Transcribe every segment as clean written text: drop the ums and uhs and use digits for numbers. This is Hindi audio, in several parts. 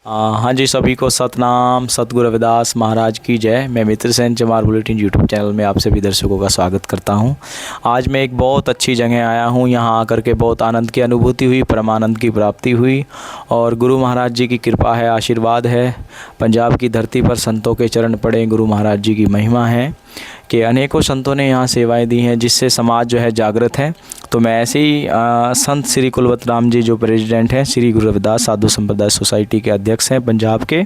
हाँ जी, सभी को सतनाम सतगुरु रविदास महाराज की जय। मैं मित्र सेन चमार बुलेटिन यूट्यूब चैनल में आप सभी दर्शकों का स्वागत करता हूँ। आज मैं एक बहुत अच्छी जगह आया हूँ। यहाँ आकर के बहुत आनंद की अनुभूति हुई, परमानंद की प्राप्ति हुई और गुरु महाराज जी की कृपा है, आशीर्वाद है। पंजाब की धरती पर संतों के चरण पड़े, गुरु महाराज जी की महिमा है कि अनेकों संतों ने यहाँ सेवाएं दी हैं, जिससे समाज जो है जागृत है। तो मैं ऐसे ही संत श्री कुलवंत राम जी जो प्रेसिडेंट हैं, श्री गुरु रविदास साधु संप्रदाय सोसाइटी के अध्यक्ष हैं पंजाब के,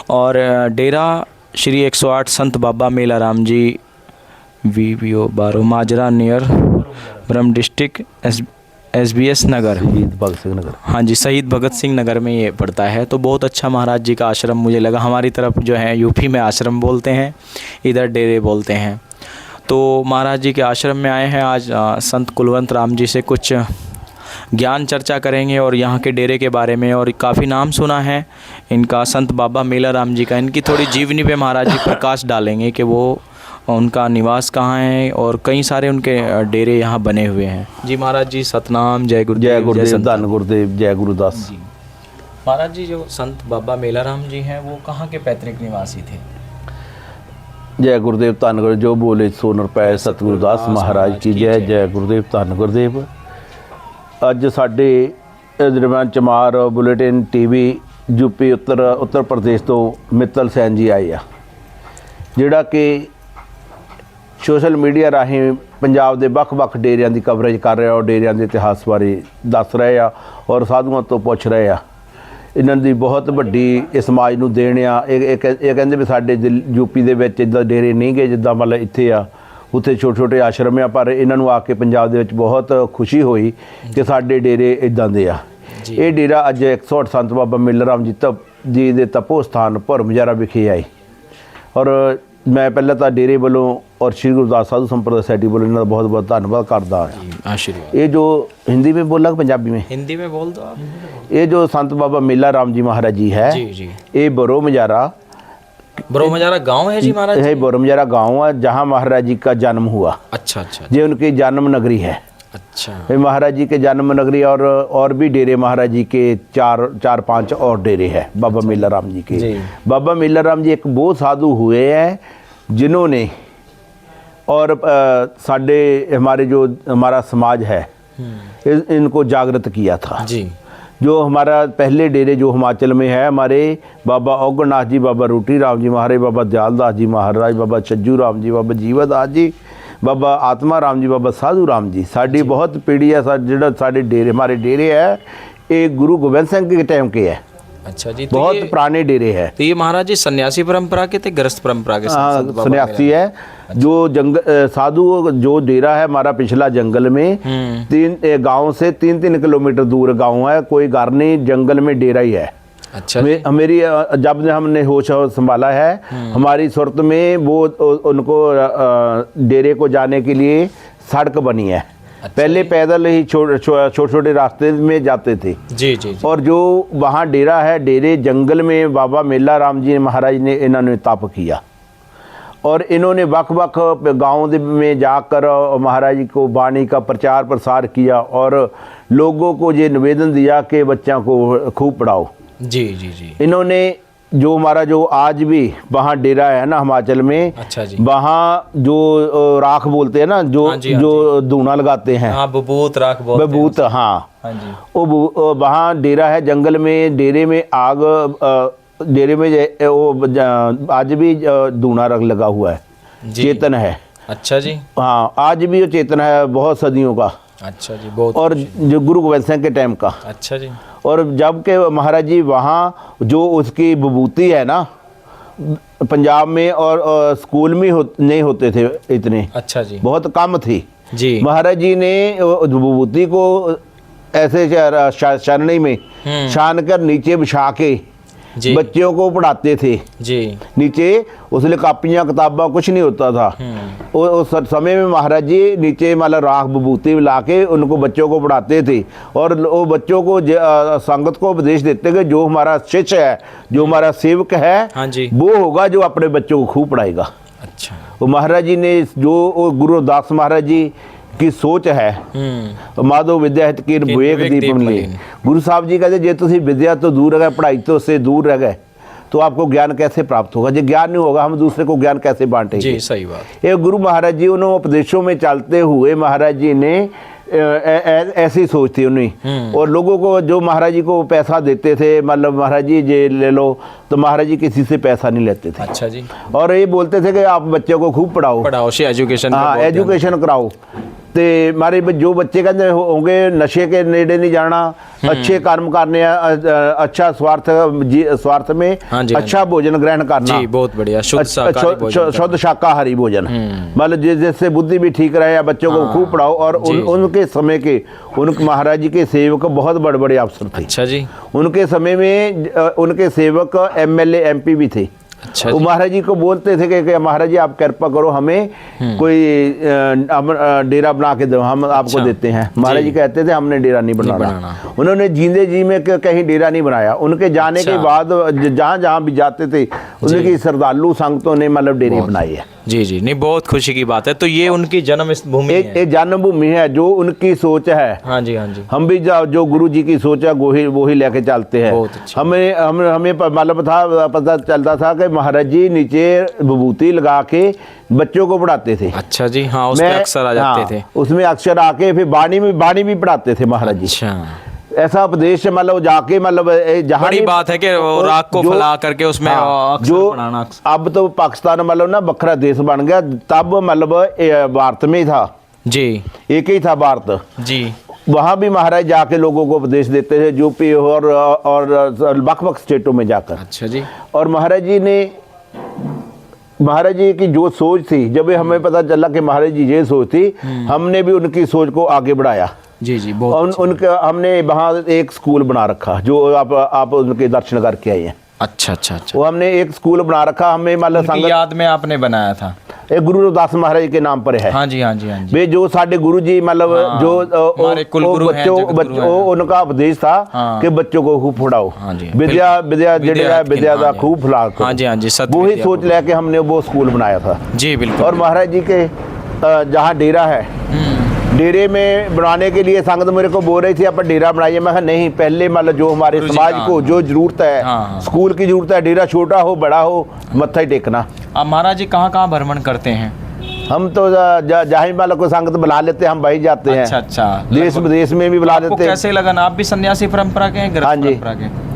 और डेरा श्री 108 संत बाबा मेला राम जी VBO 12 माजरा नियर ब्रह्म डिस्ट्रिक्ट SBS नगर, शहीद भगत सिंह नगर। हाँ जी, शहीद भगत सिंह नगर में ये पड़ता है। तो बहुत अच्छा महाराज जी का आश्रम मुझे लगा। हमारी तरफ जो है यूपी में आश्रम बोलते हैं, इधर डेरे बोलते हैं। तो महाराज जी के आश्रम में आए हैं। आज संत कुलवंत राम जी से कुछ ज्ञान चर्चा करेंगे और यहाँ के डेरे के बारे में। और काफ़ी नाम सुना है इनका, संत बाबा मेला राम जी का। इनकी थोड़ी जीवनी पे महाराज जी प्रकाश डालेंगे कि वो उनका निवास कहाँ है और कई सारे उनके डेरे यहाँ बने हुए हैं। जी महाराज जी, सतनाम, जय गुरुदेव। जय गुरुदेव, धन गुरुदेव, जय गुरुदास जी। महाराज जी, जो संत बाबा मेला राम जी हैं वो कहाँ के पैतृक निवासी थे? जय गुरुदेव, धन गुरुदेव। जो बोले सो निरपै सतगुरुदास महाराज की जय। जय गुरुदेव, धन गुरुदेव। ਅੱਜ ਸਾਡੇ ਦਰਬਾਰ ਚਮਾਰ bulletin TV UP Uttar Pradesh तो मित्तल सैन जी आए आ, ਜਿਹੜਾ ਕਿ सोशल मीडिया राਹੀਂ पंजाब ਦੇ ਵੱਖ-ਵੱਖ ਡੇਰਿਆਂ ਦੀ ਕਵਰੇਜ ਕਰ ਰਿਹਾ ਔਰ ਡੇਰਿਆਂ ਦੇ ਇਤਿਹਾਸ ਬਾਰੇ ਦੱਸ ਰਹੇ ਆ ਔਰ ਸਾਧੂਆਂ ਤੋਂ ਪੁੱਛ ਰਹੇ ਆ। ਇਹਨਾਂ ਦੀ ਬਹੁਤ ਵੱਡੀ ਇਸ ਸਮਾਜ ਨੂੰ ਦੇਣ ਆ। ਇਹ ਕਹਿੰਦੇ ਵੀ ਸਾਡੇ यूपी ਦੇ ਵਿੱਚ ਇਦਾਂ ਡੇਰੇ ਨਹੀਂ ਗਏ ਜਿੱਦਾਂ ਮਤਲਬ ਇੱਥੇ ਆ। ਉੱਥੇ ਛੋਟੇ ਛੋਟੇ ਆਸ਼ਰਮ ਆ, ਪਰ ਇਹਨਾਂ ਨੂੰ ਆ ਕੇ ਪੰਜਾਬ ਦੇ ਵਿੱਚ ਬਹੁਤ ਖੁਸ਼ੀ ਹੋਈ ਕਿ ਸਾਡੇ ਡੇਰੇ ਇਦਾਂ ਦੇ ਆ। ਇਹ ਡੇਰਾ ਅੱਜ 108 ਸੰਤ ਬਾਬਾ ਮੇਲਾ ਰਾਮ ਜੀ ਦੇ ਤਪੋ ਸਥਾਨ ਭਰਮਜਾਰਾ ਵਿਖੇ ਆਏ। ਔਰ मैं पहले तो डेरे वालों और श्री गुरुदास साधु संप्रदाय सोसाइटी वालों इन्हों बहुत बहुत धन्यवाद करता है। आशीर्वाद। ये जो हिंदी में बोला पंजाबी में? हिंदी में बोल दो आप। ये जो संत बाबा मेला राम जी महाराज जी है, ये बरोमजारा गांव है जी महाराज? है, बरोमजारा गाँव है जहाँ महाराज जी का जन्म हुआ। अच्छा अच्छा। ये उनकी जन्म नगरी है। अच्छा। महाराज जी के जन्म नगरी और भी डेरे महाराज जी के चार पांच और डेरे हैं बाबा मेला राम जी के। बाबा मेला राम जी एक वो साधु हुए हैं जिन्होंने और साडे हमारे जो हमारा समाज है इनको जागृत किया था जी। जो हमारा पहले डेरे जो हिमाचल में है, हमारे बाबा औगणनाथ जी, बाबा रूटी राम जी महाराज, बाबा दयालदास जी महाराज, बाबा छज्जू राम जी, बाबा जीवदास जी, बाबा आत्मा राम जी, बाबा साधु राम जी। साड़ी बहुत पीढ़ी है। जो साढ़े डेरे हमारे डेरे है ये गुरु गोबिंद सिंह के टाइम के है। अच्छा जी। बहुत पुराने डेरे है। तो ये महाराज जी सन्यासी परंपरा के थे, गृहस्थ परंपरा के? सन्यासी है। जो जंगल साधु जो डेरा है हमारा पिछला जंगल में 3 गाँव से 3-3 किलोमीटर दूर गाँव है। कोई घर नहीं, जंगल में डेरा ही है। अच्छा। मेरी जब हमने होश संभाला है, हमारी सूरत में वो उनको डेरे को जाने के लिए सड़क बनी है। अच्छा। पहले पैदल ही छोटे छोटे रास्ते में जाते थे। जी जी। और जो वहाँ डेरा है, डेरे जंगल में बाबा मेला राम जी महाराज ने इन्होंने तप किया और इन्होंने वक्-वक् गाँव में जाकर महाराज जी को वाणी का प्रचार प्रसार किया और लोगों को ये निवेदन दिया कि बच्चों को खूब पढ़ाओ। जी जी जी। इन्होंने जो हमारा जो आज भी वहाँ डेरा है ना हिमाचल में। अच्छा जी। वहाँ जो राख बोलते हैं ना, जो हाँ जी, हाँ जो धूना लगाते हैं, हाँ, बबूत राख बोलते हैं। बबूत, हाँ हाँ जी। वो वहाँ डेरा है जंगल में। डेरे में आग, डेरे में वो आज भी धूना रख लगा हुआ है, चेतन है। अच्छा जी। हाँ, आज भी वो चेतन है बहुत सदियों का। अच्छा जी। बहुत। और जो गुरु गोबिंद सिंह के टाइम का। अच्छा जी। और जब के महाराज जी वहाँ जो उसकी विभूति है ना, पंजाब में और स्कूल में नहीं होते थे इतने। अच्छा जी। बहुत कम थी जी। महाराज जी ने विभूति को ऐसे छाननी में छान कर नीचे बिछा के बच्चों को पढ़ाते थे जी। नीचे उसने कापियाँ किताबा कुछ नहीं होता था। उस समय में महाराज जी नीचे मतलब राख विभूति ला के उनको बच्चों को पढ़ाते थे और वो बच्चों को संगत को उपदेश देते कि जो हमारा शिष्य है, जो हमारा सेवक है, हाँ जी, वो होगा जो अपने बच्चों को खूब पढ़ाएगा। अच्छा। वो महाराज जी ने जो गुरु रविदास महाराज जी की सोच है माधव विद्या हित कीन विवेक दीप मलीन। गुरु साहब जी कहते जे तुसी विद्या तो दूर रह गए, पढ़ाई तो से दूर रह गए, तो आपको ज्ञान कैसे प्राप्त होगा? जो ज्ञान नहीं होगा हम दूसरे को ज्ञान कैसे बांटेंगे? जी सही बात। ये गुरु महाराज जी उन्होंने उपदेशों में चलते हुए महाराज जी ने ऐसी सोच थी उन्हें, और लोगों को जो महाराज जी को पैसा देते थे, मतलब महाराज जी ये ले लो, तो महाराज जी किसी से पैसा नहीं लेते थे। अच्छा जी। और ये बोलते थे कि आप बच्चों को खूब पढ़ाओ से एजुकेशन, हाँ एजुकेशन कराओ। तो हमारे जो बच्चे कहते होंगे नशे के नेड़े नहीं जाना, अच्छे कर्म करने, अच्छा स्वार्थ में अच्छा भोजन ग्रहण करना, जी बहुत बढ़िया, शुद्ध शाकाहारी भोजन, मतलब जिससे बुद्धि भी ठीक रहे, या बच्चों को खूब पढ़ाओ। और उनके समय के उनके महाराज जी के सेवक बहुत बड़े बड़े अफसर थे। अच्छा जी। उनके समय में उनके सेवक MLA MP भी थे। अच्छा वो महाराज जी को बोलते थे कि महाराज जी आप कृपा करो, हमें कोई डेरा बना के दो, हम आपको देते हैं। महाराज जी कहते थे हमने डेरा नहीं बनाना। उन्होंने जींदे जी में कहीं डेरा नहीं बनाया। उनके जाने के बाद जहाँ जहाँ भी जाते थे उनकी श्रद्धालु संगतों ने मतलब डेरे बनाए है। जी जी, नहीं बहुत खुशी की बात है। तो ये उनकी जन्म भूमि है, एक जन्मभूमि है, जो उनकी सोच है। हाँ जी हाँ जी। हम भी जो गुरु जी की सोच है वो ही लेके चलते हैं। हमें मतलब पता चलता था कि महाराज जी नीचे विभूति लगा के बच्चों को पढ़ाते थे। अच्छा जी। हाँ उसमें अक्सर आ जाते थे। उसमें अक्सर आके फिर बाणी भी पढ़ाते थे महाराज जी। अच्छा, ऐसा उपदेश मतलब जाके मतलब जहाँ बड़ी बात है कि राख को फैला करके उसमें जो अब तो पाकिस्तान मतलब ना बखरा देश बन गया, तब मतलब भारत में ही था जी, एक ही था भारत जी। वहाँ भी महाराज जाके लोगों को उपदेश देते थे, यूपी और वक् स्टेटों में जाकर। अच्छा जी। और महाराज जी की जो सोच थी, जब हमें पता चला कि महाराज जी ये सोच थी, हमने भी उनकी सोच को आगे बढ़ाया। जी जी बहुत। उनका हमने वहाँ एक स्कूल बना रखा, जो आप उनके दर्शन करके आए हैं। अच्छा अच्छा अच्छा। वो हमने एक स्कूल बना रखा, हमें मतलब संगत याद में आपने बनाया था, एक गुरु रविदास महाराज के नाम पर है। हाँ जी हाँ जी हाँ जी। वे जो साढ़े गुरु जी मतलब जो उनका उपदेश था कि बच्चों को खूब पढ़ाओ, विद्या का खूब फैलाओ। हाँ जी हाँ जी। वो ही सोच लेके हमने वो स्कूल बनाया था जी बिल्कुल। और महाराज जी के जहाँ डेरा है, डेरे में बनाने के लिए संगत मेरे को बोल रही थी आप डेरा बनाइए। मैं कहा नहीं, पहले मतलब जो हमारे समाज को जो जरूरत है, स्कूल की जरूरत है, डेरा छोटा हो बड़ा हो मत्था ही टेकना। अब महाराज जी कहाँ भ्रमण करते हैं? हम तो जहाँ वालों को संगत बुला लेते हैं, हम वही जाते हैं। अच्छा अच्छा। देश विदेश में भी बुला लेते हैं। कैसे लगन? आप भी सन्यासी परंपरा के हैं? हाँ जी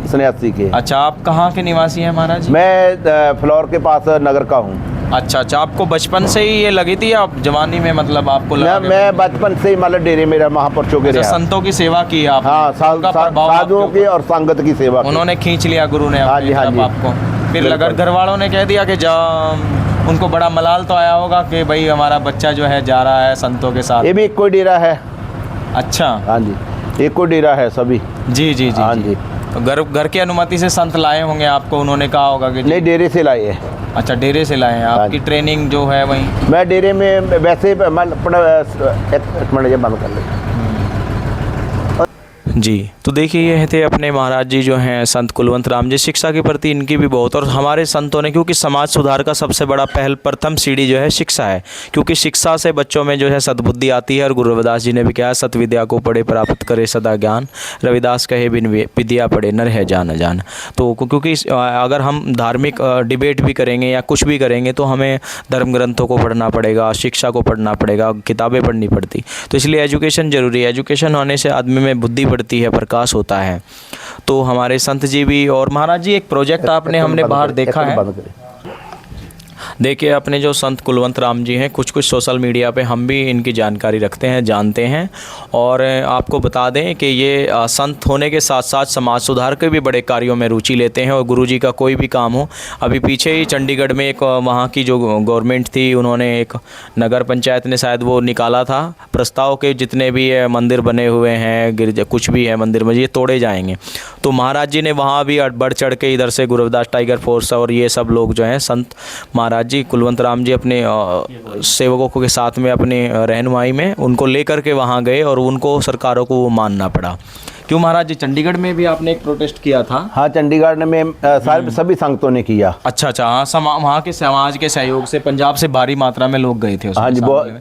सन्यासी के। अच्छा, आप कहाँ के निवासी हैं महाराज? मैं फ्लोर के पास नगर का हूँ। अच्छा अच्छा। आपको बचपन से ही ये लगी थी या जवानी में मतलब आपको लगा? मैं बचपन से ही मतलब डेरे मेरा महापुरुषों के संतों की सेवा की आप? हाँ, साधुओं की और संगत की सेवा। उन्होंने खींच लिया गुरु ने? हाँ जी हाँ जी। आपको फिर अगर घर वालों ने कह दिया कि उनको बड़ा मलाल तो आया होगा कि भाई हमारा बच्चा जो है जा रहा है संतों के साथ? ये भी एक कोई डेरा है। अच्छा हाँ जी, एक कोई डेरा है सभी। जी जी जी हाँ जी। तो घर की अनुमति से संत लाए होंगे आपको? उन्होंने कहा होगा कि नहीं, डेरे से लाए हैं। अच्छा, डेरे से लाए हैं। आपकी ट्रेनिंग जो है वहीं? मैं डेरे में वैसे बंद कर लेता। जी, तो देखिए ये थे अपने महाराज जी जो हैं संत कुलवंत राम जी। शिक्षा के प्रति इनकी भी बहुत, और हमारे संतों ने, क्योंकि समाज सुधार का सबसे बड़ा प्रथम सीढ़ी जो है शिक्षा है, क्योंकि शिक्षा से बच्चों में जो है सद्बुद्धि आती है। और गुरु रविदास जी ने भी कहा, सत विद्या को पढ़े प्राप्त करे सदा ज्ञान, रविदास कहे बिन विद्या पढ़े नर है जान जान। तो क्योंकि अगर हम धार्मिक डिबेट भी करेंगे या कुछ भी करेंगे तो हमें धर्म ग्रंथों को पढ़ना पड़ेगा, शिक्षा को पढ़ना पड़ेगा, किताबें पढ़नी पड़ती। तो इसलिए एजुकेशन ज़रूरी है। एजुकेशन होने से आदमी में बुद्धि बढ़ती है, प्रकाश होता है। तो हमारे संत जी भी, और महाराज जी एक प्रोजेक्ट हमने बाहर देखा है। देखिए अपने जो संत कुलवंत राम जी हैं, कुछ सोशल मीडिया पे हम भी इनकी जानकारी रखते हैं, जानते हैं। और आपको बता दें कि ये संत होने के साथ साथ समाज सुधार के भी बड़े कार्यों में रुचि लेते हैं। और गुरु जी का कोई भी काम हो, अभी पीछे ही चंडीगढ़ में एक वहाँ की जो गवर्नमेंट थी, उन्होंने एक नगर पंचायत ने शायद वो निकाला था प्रस्ताव के जितने भी मंदिर बने हुए हैं, गिरजा कुछ भी है मंदिर में, ये तोड़े जाएंगे। तो महाराज जी ने वहाँ भी बढ़ चढ़ के इधर से गुरु रविदास टाइगर फोर्स और ये सब लोग जो हैं संत महाराज जी कुलवंत राम जी अपने सेवकों के साथ में अपने रहनुमाई में उनको लेकर के वहाँ गए, और उनको सरकारों को वो मानना पड़ा क्यों महाराज जी, चंडीगढ़ में भी आपने एक प्रोटेस्ट किया था? हाँ, चंडीगढ़ में सारे सभी संगतों ने किया। अच्छा अच्छा, हाँ, वहाँ के समाज के सहयोग से पंजाब से भारी मात्रा में लोग गए थे उसमें।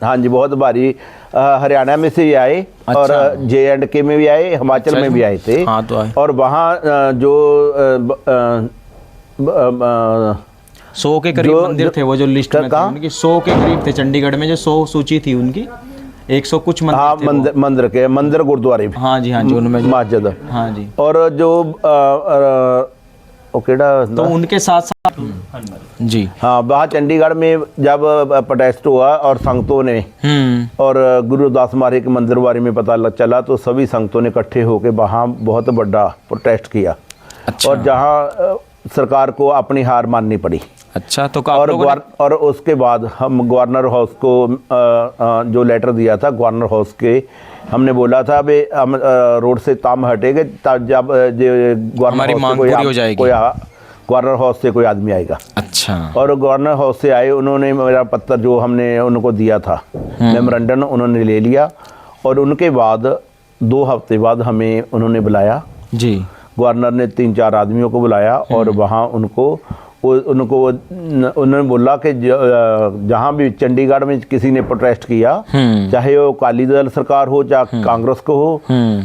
हाँ जी, बहुत भारी। हरियाणा में से भी आए। अच्छा। और JNK में भी आए, हिमाचल में भी आए थे। हाँ, तो आए। और वहाँ जो 100 के करीब मंदिर थे वो जो लिस्ट में थे उनकी, 100 के करीब थे चंडीगढ़ में, जो 100 सूची थी उनकी, 100 कुछ मंदिर हाँ, थे मंदिर गुरुद्वारे भी। हाँ जी उनमें मस्जिद। हाँ जी। और जो तो उनके साथ साथ जी, हाँ, वहाँ चंडीगढ़ में जब प्रोटेस्ट हुआ और संगतों ने और गुरु रविदास महाराज के मंदिर बारे में पता चला, तो सभी संगतों ने इकट्ठे होकर वहाँ बहुत बड़ा प्रोटेस्ट किया। अच्छा। और जहाँ सरकार को अपनी हार माननी पड़ी। अच्छा, तो और उसके बाद हम गवर्नर हाउस को जो लेटर दिया था गवर्नर हाउस के, हमने बोला था भाई हम रोड से ताम हटेंगे जब गवर्नर हाउस से कोई आदमी आएगा। अच्छा। और गवर्नर हाउस से आए, उन्होंने मेरा पत्र जो हमने उनको दिया था मेमोरेंडम, उन्होंने ले लिया। और उनके बाद 2 हफ्ते बाद हमें उन्होंने बुलाया जी। गवर्नर ने 3-4 आदमियों को बुलाया और वहाँ उन्होंने बोला कि जहाँ भी चंडीगढ़ में किसी ने प्रोटेस्ट किया, चाहे वो अकाली दल सरकार हो चाहे कांग्रेस को हो,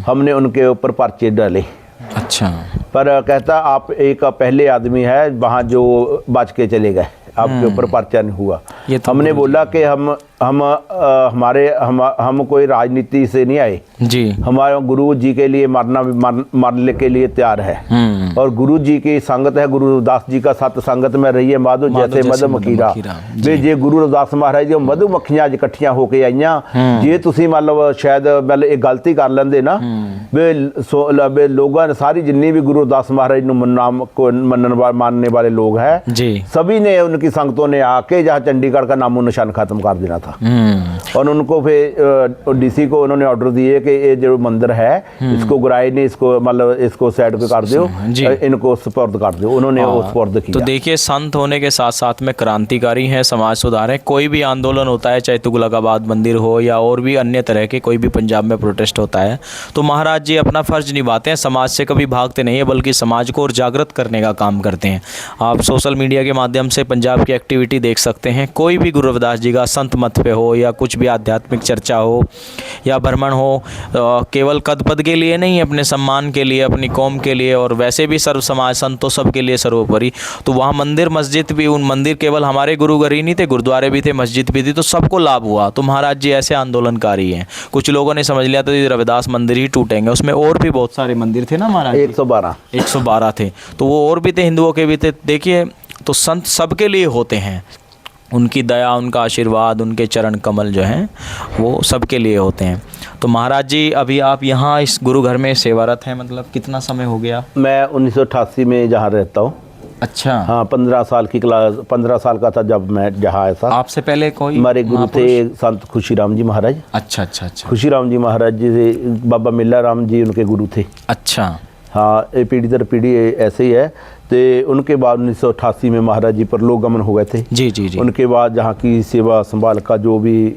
हमने उनके ऊपर पर्चे डाले। अच्छा। पर कहता आप एक पहले आदमी है वहाँ जो बच के चले गए, आपके ऊपर पर्चा नहीं हुआ। तो हमने बोला कि हम कोई राजनीति से नहीं आए जी, हमारे गुरु जी के लिए मरने के लिए तैयार है। और गुरु जी की संगत है, गुरु रविदास जी का सत संगत में रही है माधो जैसे मधुमक्खीरा। वे जे गुरु रविदास महाराज जी मधुमक्खियां इकट्ठियां होके आईयां, जे तुसी मतलब शायद एक गलती कर लेंदे ना, वे लोगों ने सारी जिन्नी भी गुरु रविदास महाराज को मानने वाले लोग हैं सभी ने, उनकी संगतों ने आके जहाँ चंडीगढ़ का नामो निशान खत्म कर देना था। और उनको फिर DC को उन्होंने ऑर्डर दिए कि ये जो मंदिर है इसको गुराई ने इसको मतलब इसको साइड पे कर दो, इनको सुपुर्द कर दो। उन्होंने वो सुपुर्द किया। तो देखिए, संत होने के साथ साथ में क्रांतिकारी हैं, समाज सुधार है। कोई भी आंदोलन होता है, चाहे तुगलकाबाद मंदिर हो या और भी अन्य तरह के कोई भी पंजाब में प्रोटेस्ट होता है, तो महाराज जी अपना फर्ज निभाते हैं, समाज से कभी भागते नहीं है, बल्कि समाज को और जागृत करने का काम करते हैं। आप सोशल मीडिया के माध्यम से पंजाब की एक्टिविटी देख सकते हैं। कोई भी गुरु रविदास जी का संत मत पे हो या कुछ भी आध्यात्मिक चर्चा हो या भ्रमण हो, केवल कद पद के लिए नहीं, अपने सम्मान के लिए, अपनी कौम के लिए, और वैसे भी सर्व समाज संतों सब के लिए सर्वोपरि। तो वहाँ मंदिर मस्जिद भी, उन मंदिर केवल हमारे गुरु घर ही नहीं थे, गुरुद्वारे भी थे, मस्जिद भी थी, तो सबको लाभ हुआ। तो महाराज जी ऐसे आंदोलनकारी हैं। कुछ लोगों ने समझ लिया था तो रविदास मंदिर ही टूटेंगे, उसमें और भी बहुत सारे मंदिर थे ना महाराज? 112 थे, तो वो और भी थे, हिंदुओं के भी थे। देखिए, तो संत सबके लिए होते हैं, उनकी दया, उनका आशीर्वाद, उनके चरण कमल जो हैं वो सबके लिए होते हैं। तो महाराज जी अभी आप यहाँ इस गुरु घर में सेवारत हैं, मतलब कितना समय हो गया? मैं 1988 में जहाँ रहता हूँ। अच्छा। हाँ, 15 साल का था जब मैं जहाँ आया था। आपसे पहले कोई हमारे गुरु थे संत खुशीराम जी महाराज। अच्छा अच्छा अच्छा। खुशीराम जी महाराज जी से बाबा मिल्ला राम जी उनके गुरु थे। अच्छा। हाँ, ये पीढ़ी दर पीढ़ी ऐसे ही है। तो उनके बाद 1988 में महाराज जी परलोक गमन हो गए थे। जी जी जी। उनके बाद जहाँ की सेवा संभाल का जो भी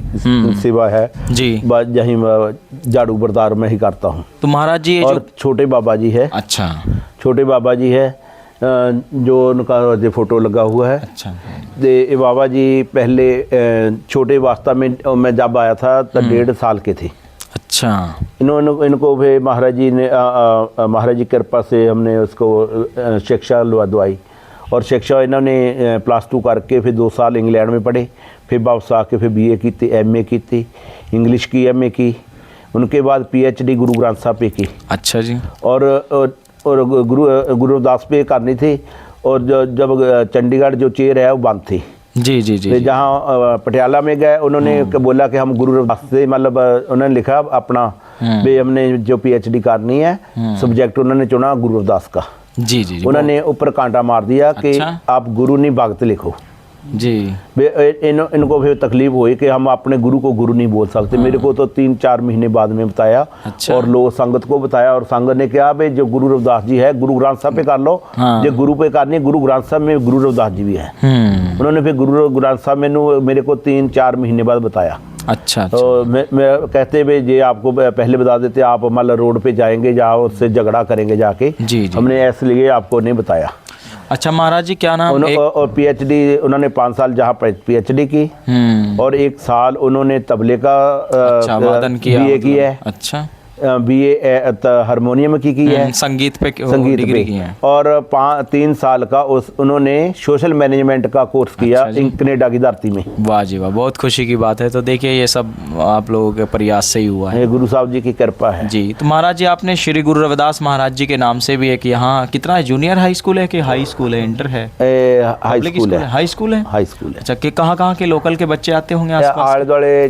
सेवा है जी, यहीं झाड़ू बरदार में ही करता हूँ। तो महाराज जी और छोटे बाबा जी है। अच्छा। छोटे बाबा जी है जो उनका जो फोटो लगा हुआ है। अच्छा। ये बाबा जी पहले छोटे वास्ता में मैं जब आया था तो 1.5 साल के थे। अच्छा। इनको भी महाराज जी ने महाराज जी कृपा से हमने उसको शिक्षा दवाई, और शिक्षा इन्होंने +2 करके फिर 2 साल इंग्लैंड में पढ़े, फिर वापस आके फिर BA की, MA की, इंग्लिश की MA की, उनके बाद PhD गुरु ग्रंथ साहब पे की। अच्छा जी। और गुरु रविदास पे करनी थी। और जब चंडीगढ़ जो चेयर है वो बंद थी। जी जी जी। जहाँ पटियाला में गए, उन्होंने बोला कि हम गुरु रविदास से, मतलब उन्होंने लिखा अपना भी हमने जो PhD करनी है, सब्जेक्ट उन्होंने चुना गुरु रविदास का। जी जी। उन्होंने ऊपर कांटा मार दिया कि आप गुरु नहीं भगत लिखो जी। इनको फिर तकलीफ हुई कि हम अपने गुरु को गुरु नहीं बोल सकते। मेरे को तो 3-4 महीने बाद में बताया। अच्छा। और लोग संगत को बताया, और संगत ने कहा भाई जो गुरु रविदास जी है गुरु ग्रंथ साहब पे कर लो। जो गुरु पे करनी, गुरु ग्रंथ साहब में गुरु रविदास जी भी है। उन्होंने फिर गुरु ग्रंथ साहब मेरे को 3-4 महीने बाद बताया। अच्छा अच्छा। तो मैं कहते भाई ये आपको पहले बता देते, आप मतलब रोड पे जाएंगे जहाँ उससे झगड़ा करेंगे जाके। जी जी। हमने इसलिए आपको नहीं बताया। अच्छा महाराज जी क्या नाम और पीएचडी उन्होंने 5 साल जहाँ पीएचडी की और 1 साल उन्होंने तबले का अच्छा वादन किया, बीए की है। अच्छा बीए हारमोनियम की है, संगीत पे संगीत डिग्री पे की है। और 3 साल का उन्होंने सोशल मैनेजमेंट का कोर्स किया कनाडा की धरती में। वाह जी वाह, बहुत खुशी की बात है। तो देखिए ये सब आप लोगों के प्रयास से ही हुआ है, ये गुरु साहब जी की कृपा है जी। तो महाराज जी आपने श्री गुरु रविदास महाराज जी के नाम से भी एक यहाँ कितना है, जूनियर हाई स्कूल है कि हाई स्कूल है, इंटर है? हाई स्कूल है। हाई स्कूल है, हाई स्कूल है। अच्छा कि कहाँ के लोकल के बच्चे आते होंगे आसपास? आले दुआले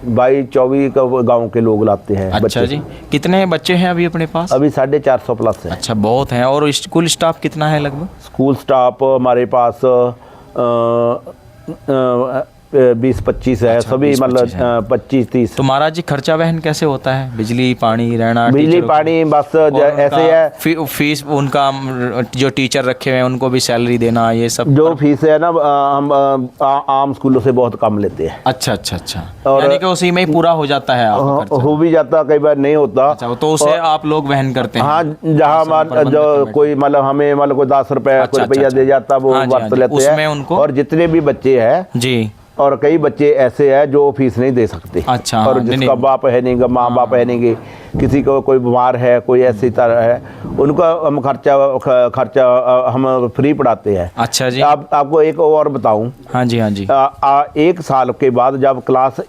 22-24 गांव के लोग लाते हैं। अच्छा जी। कितने बच्चे हैं अभी अपने पास? अभी 450 प्लस है। अच्छा बहुत हैं। और स्कूल स्टाफ कितना है लगभग? स्कूल स्टाफ हमारे पास 20-25 है। अच्छा, सभी 20-25 मतलब 25-30। तो महाराज जी खर्चा वहन कैसे होता है? बिजली पानी रहना, बिजली पानी बस ऐसे है। फीस उनका जो टीचर रखे हुए हैं उनको भी सैलरी देना, ये सब जो फीस है ना हम आम स्कूलों से बहुत कम लेते हैं। अच्छा अच्छा अच्छा। यानी कि उसी में ही पूरा हो जाता है आपका खर्चा? हो भी जाता, कई बार नहीं होता। अच्छा, तो उसे आप लोग वहन करते हैं? हाँ, जहाँ जो कोई मतलब हमें मतलब कोई 10 रुपये कोई रुपया दे जाता वो वर्त लेते हैं उनको। और जितने भी बच्चे हैं जी, और कई बच्चे ऐसे हैं जो फीस नहीं दे सकते। अच्छा। और जिसका बाप है नहीं, माँ बाप है नहीं, किसी को कोई बीमार है, कोई ऐसी तरह है, उनका हम खर्चा हम फ्री पढ़ाते हैं। अच्छा जी। आपको एक और बताऊं? हाँ जी हाँ जी। 1 साल के बाद जब क्लास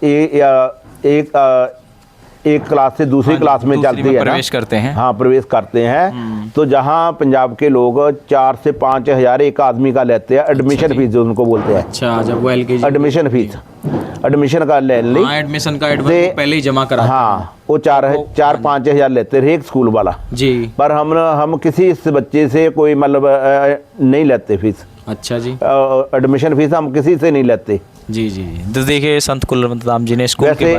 एक क्लास से दूसरी क्लास में चलती है, प्रवेश करते हैं। हाँ प्रवेश करते हैं। तो जहाँ पंजाब के लोग 4 से 5 हज़ार एक आदमी का लेते हैं एडमिशन फीस जो उनको बोलते हैं। अच्छा, जब वो एलकेजी एडमिशन फीस, एडमिशन का ले ली। हाँ, एडमिशन का एडवांस पहले ही जमा करा। हाँ, वो 4-5 हज़ार लेते थे एक स्कूल वाला जी। पर हम किसी इस बच्चे से कोई मतलब नहीं लेते फीस। अच्छा जी। एडमिशन फीस हम किसी से नहीं लेते जी जी। तो देखिए संत कुलवंत राम जी ने स्कूल वैसे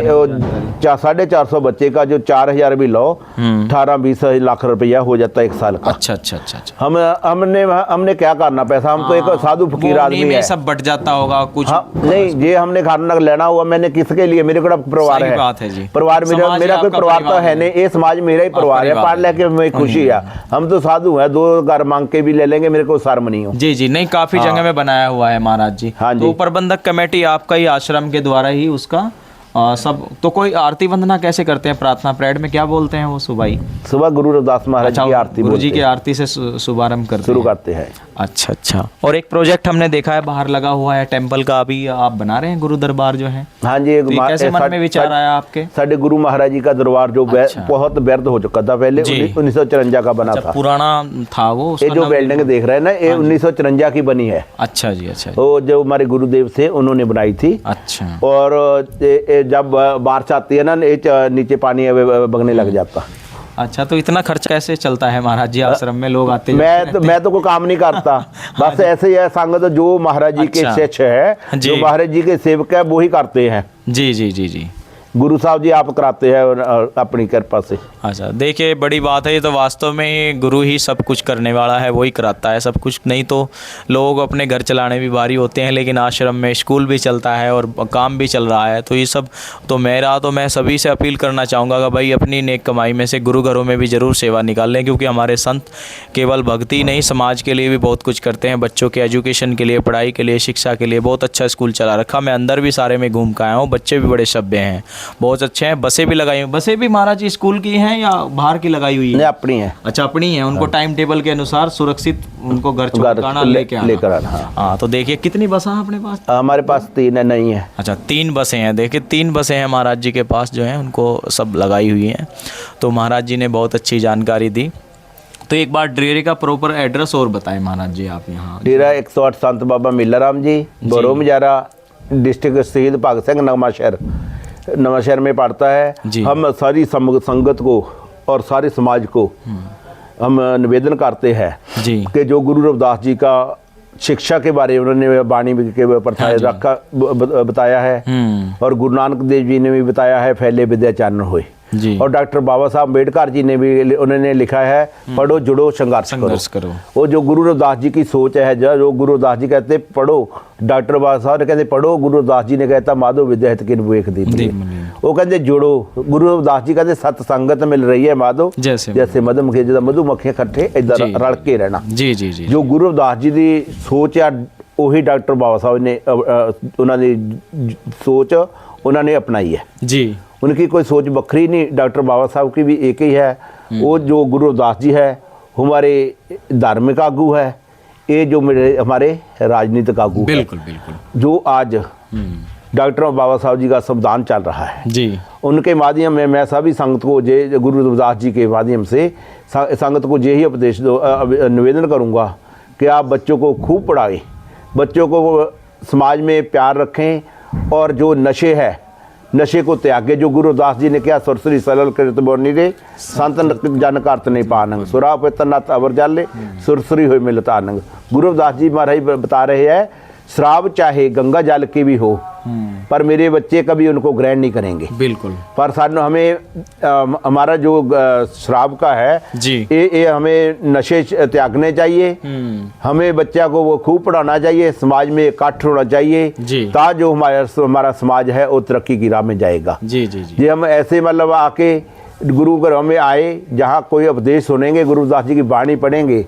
450 बच्चे का जो 4,000 भी लो 18-20 लाख रुपया हो जाता है 1 साल का। अच्छा अच्छा अच्छा अच्छा। हमने क्या करना पैसा, हम तो एक साधु फकीर आदमी है। सब बट जाता होगा कुछ। नहीं, ये हमने खाना लेना हुआ, मैंने किसके लिए, मेरे को परिवार है। बात है जी। परिवार मेरा कोई परिवार तो है नहीं, ये समाज मेरा ही परिवार है। पढ़ लेके मैं खुशी है। हम तो साधु है, 2 घर मांग के भी ले लेंगे, मेरे को शर्म नहीं हो। जी जी। नहीं, काफी जगह में बनाया हुआ है महाराज जी। हाँ जी। तो प्रबंधक कमेटी आपका ही आश्रम के द्वारा ही उसका सब। तो कोई आरती वंदना कैसे करते हैं? प्रार्थना परेड में क्या बोलते हैं वो सुबह ही? सुबह गुरु रविदास महाराज की आरती, गुरु जी की आरती से शुभारंभ शुरू करते हैं। अच्छा अच्छा। और एक प्रोजेक्ट हमने देखा है बाहर लगा हुआ है टेंपल का, अभी आप बना रहे हैं गुरु दरबार जो है। हाँ जी। कैसे मन में विचार आया आपके? साढ़े गुरु महाराज जी का दरबार जो बहुत व्यर्थ हो चुका था पहले, 1954 का बना था। पुराना था वो। ये जो बिल्डिंग देख रहे हैं ना, ये 1954 की बनी है। अच्छा जी। अच्छा। वो जो हमारे गुरुदेव थे उन्होंने बनाई थी। अच्छा। और जब बारिश आती है ना, नीचे पानी बगने लग जाता। अच्छा, तो इतना खर्चा कैसे चलता है महाराज जी आश्रम में? लोग आते मैं तो कोई काम नहीं करता। बस ऐसे ही है संगत, जो महाराज जी के शिष्य है, जो महाराज जी के सेवक है, वो ही करते हैं। जी जी जी जी। गुरु साहब जी आप कराते हैं अपनी कृपा से। अच्छा, देखिए बड़ी बात है ये तो। वास्तव में गुरु ही सब कुछ करने वाला है, वही कराता है सब कुछ। नहीं तो लोग अपने घर चलाने भी भारी होते हैं, लेकिन आश्रम में स्कूल भी चलता है और काम भी चल रहा है। तो ये सब तो मैं सभी से अपील करना चाहूँगा कि भाई अपनी नेक कमाई में से गुरु घरों में भी ज़रूर सेवा निकाल लें, क्योंकि हमारे संत केवल भक्ति नहीं, समाज के लिए भी बहुत कुछ करते हैं। बच्चों के एजुकेशन के लिए, पढ़ाई के लिए, शिक्षा के लिए बहुत अच्छा स्कूल चला रखा। मैं अंदर भी सारे में घूम कर आया हूँ। बच्चे भी बड़े सभ्य हैं, बहुत अच्छे हैं। बसें भी लगाई हुई। बसें भी महाराज जी स्कूल की हैं या बाहर की लगाई हुई है? नहीं, अपनी है। अच्छा, अपनी है। उनको टाइम टेबल के अनुसार सुरक्षित उनको घर छोड़ना लेकर आना। हाँ, तो देखिए कितनी बसें हैं अपने पास? हमारे पास 3 है। नहीं है। अच्छा, 3 बसें हैं। देखिए 3 बसें हैं महाराज जी के पास जो हैं, उनको सब लगाई हुई हैं। तो महाराज जी ने बहुत अच्छी जानकारी दी। तो एक बार डेरे का प्रॉपर एड्रेस और बताएं महाराज जी आप यहाँ। डेरा 108 संत बाबा मिला राम जी, बोरो मजारा, डिस्ट्रिक्ट शहीद भगत सिंह, नवांशहर में पड़ता है। हम सारी संगत को और सारे समाज को हम निवेदन करते हैं कि जो गुरु रविदास जी का शिक्षा के बारे में उन्होंने वाणी के प्रथाएं रखा बताया है, और गुरु नानक देव जी ने भी बताया है, फैले विद्या चानन होए। जी। और डॉक्टर बाबा साहब अम्बेडकर जी ने भी उन्होंने लिखा है पढ़ो जुड़ो संघर्ष करो। वो जो गुरु रविदास जी की सोच है, जो गुरु रविदास जी कहते पढ़ो, डॉक्टर बाबा साहब ने कहते पढ़ो, गुरु रविदास जी ने कहता माधो विद्या हित किन वेख दी। वो कहते जुड़ो, गुरु रविदास जी कहते सत्संगत मिल रही है माधो जैसे मधुमक्खी, जिदा मधुमक्खियां इकट्ठे इधर रल के रहना। जी जी जी। जो गुरु रविदास जी की सोच आ ਉਹੀ ਡਾਕਟਰ ਬਾਬਾ ਸਾਹਿਬ ਨੇ ਉਹਨਾਂ ਦੀ सोच उन्होंने अपनाई है जी। उनकी कोई सोच बखरी नहीं, डॉक्टर बाबा साहब की भी एक ही है। वो जो गुरु रविदास जी है हमारे धार्मिक आगू है, ये जो मेरे हमारे राजनीतिक आगू है। बिल्कुल बिल्कुल। जो आज डॉक्टर बाबा साहब जी का संविधान चल रहा है जी, उनके माध्यम में मैं सभी संगत को गुरु रविदास जी के माध्यम से संगत को यही उपदेश निवेदन करूँगा कि आप बच्चों को खूब पढ़ाएं, बच्चों को समाज में प्यार रखें और जो नशे है नशे को त्यागे। जो गुरु रविदास जी ने कहा सुरसरी सरल कृत बोनी रे संत जन करत नहीं पानंग सुरा पितर नत अवर जाले सुरसरी हो मिलत आनंग। गुरु रविदास जी महाराज बता रहे हैं शराब चाहे गंगा जल की भी हो पर मेरे बच्चे कभी उनको ग्रहण नहीं करेंगे। बिल्कुल। पर सानू हमें हमारा जो शराब का है जी, ये हमें नशे त्यागने चाहिए। हमें बच्चा को वो खूब पढ़ाना चाहिए, समाज में इकट्ठ होना चाहिए ताकि जो हमारा समाज है वो तरक्की की राह में जाएगा। जी जी जी। जी हम ऐसे मतलब आके गुरु घर में आए जहाँ कोई उपदेश सुनेंगे, गुरु रविदास जी की वाणी पढ़ेंगे,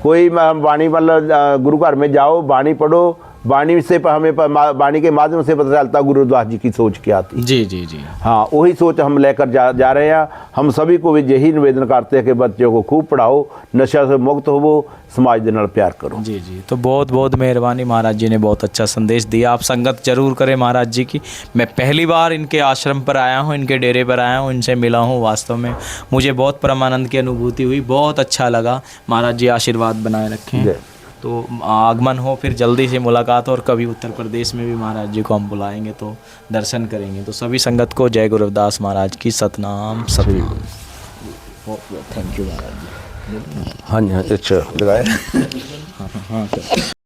कोई वाणी मतलब गुरु घर में जाओ वाणी पढ़ो, वाणी से हमें वाणी के माध्यम से पता चलता गुरु रविदास जी की सोच क्या थी। जी जी जी। हाँ वही सोच हम लेकर जा रहे हैं। हम सभी को भी यही निवेदन करते हैं कि बच्चों को खूब पढ़ाओ, नशा से मुक्त हो, समाज के नाल प्यार करो। जी जी। तो बहुत बहुत मेहरबानी, महाराज जी ने बहुत अच्छा संदेश दिया। आप संगत जरूर करें महाराज जी की। मैं पहली बार इनके आश्रम पर आया हूँ, इनके डेरे पर आया हूँ, इनसे मिला हूँ। वास्तव में मुझे बहुत परमानंद की अनुभूति हुई, बहुत अच्छा लगा। महाराज जी आशीर्वाद बनाए रखें। तो आगमन हो फिर जल्दी से मुलाकात, और कभी उत्तर प्रदेश में भी महाराज जी को हम बुलाएंगे तो दर्शन करेंगे। तो सभी संगत को जय गुरु रविदास महाराज की सतनाम सतनाम। थैंक यू महाराज जी। हाँ जी, अच्छा लगाए। हाँ हाँ।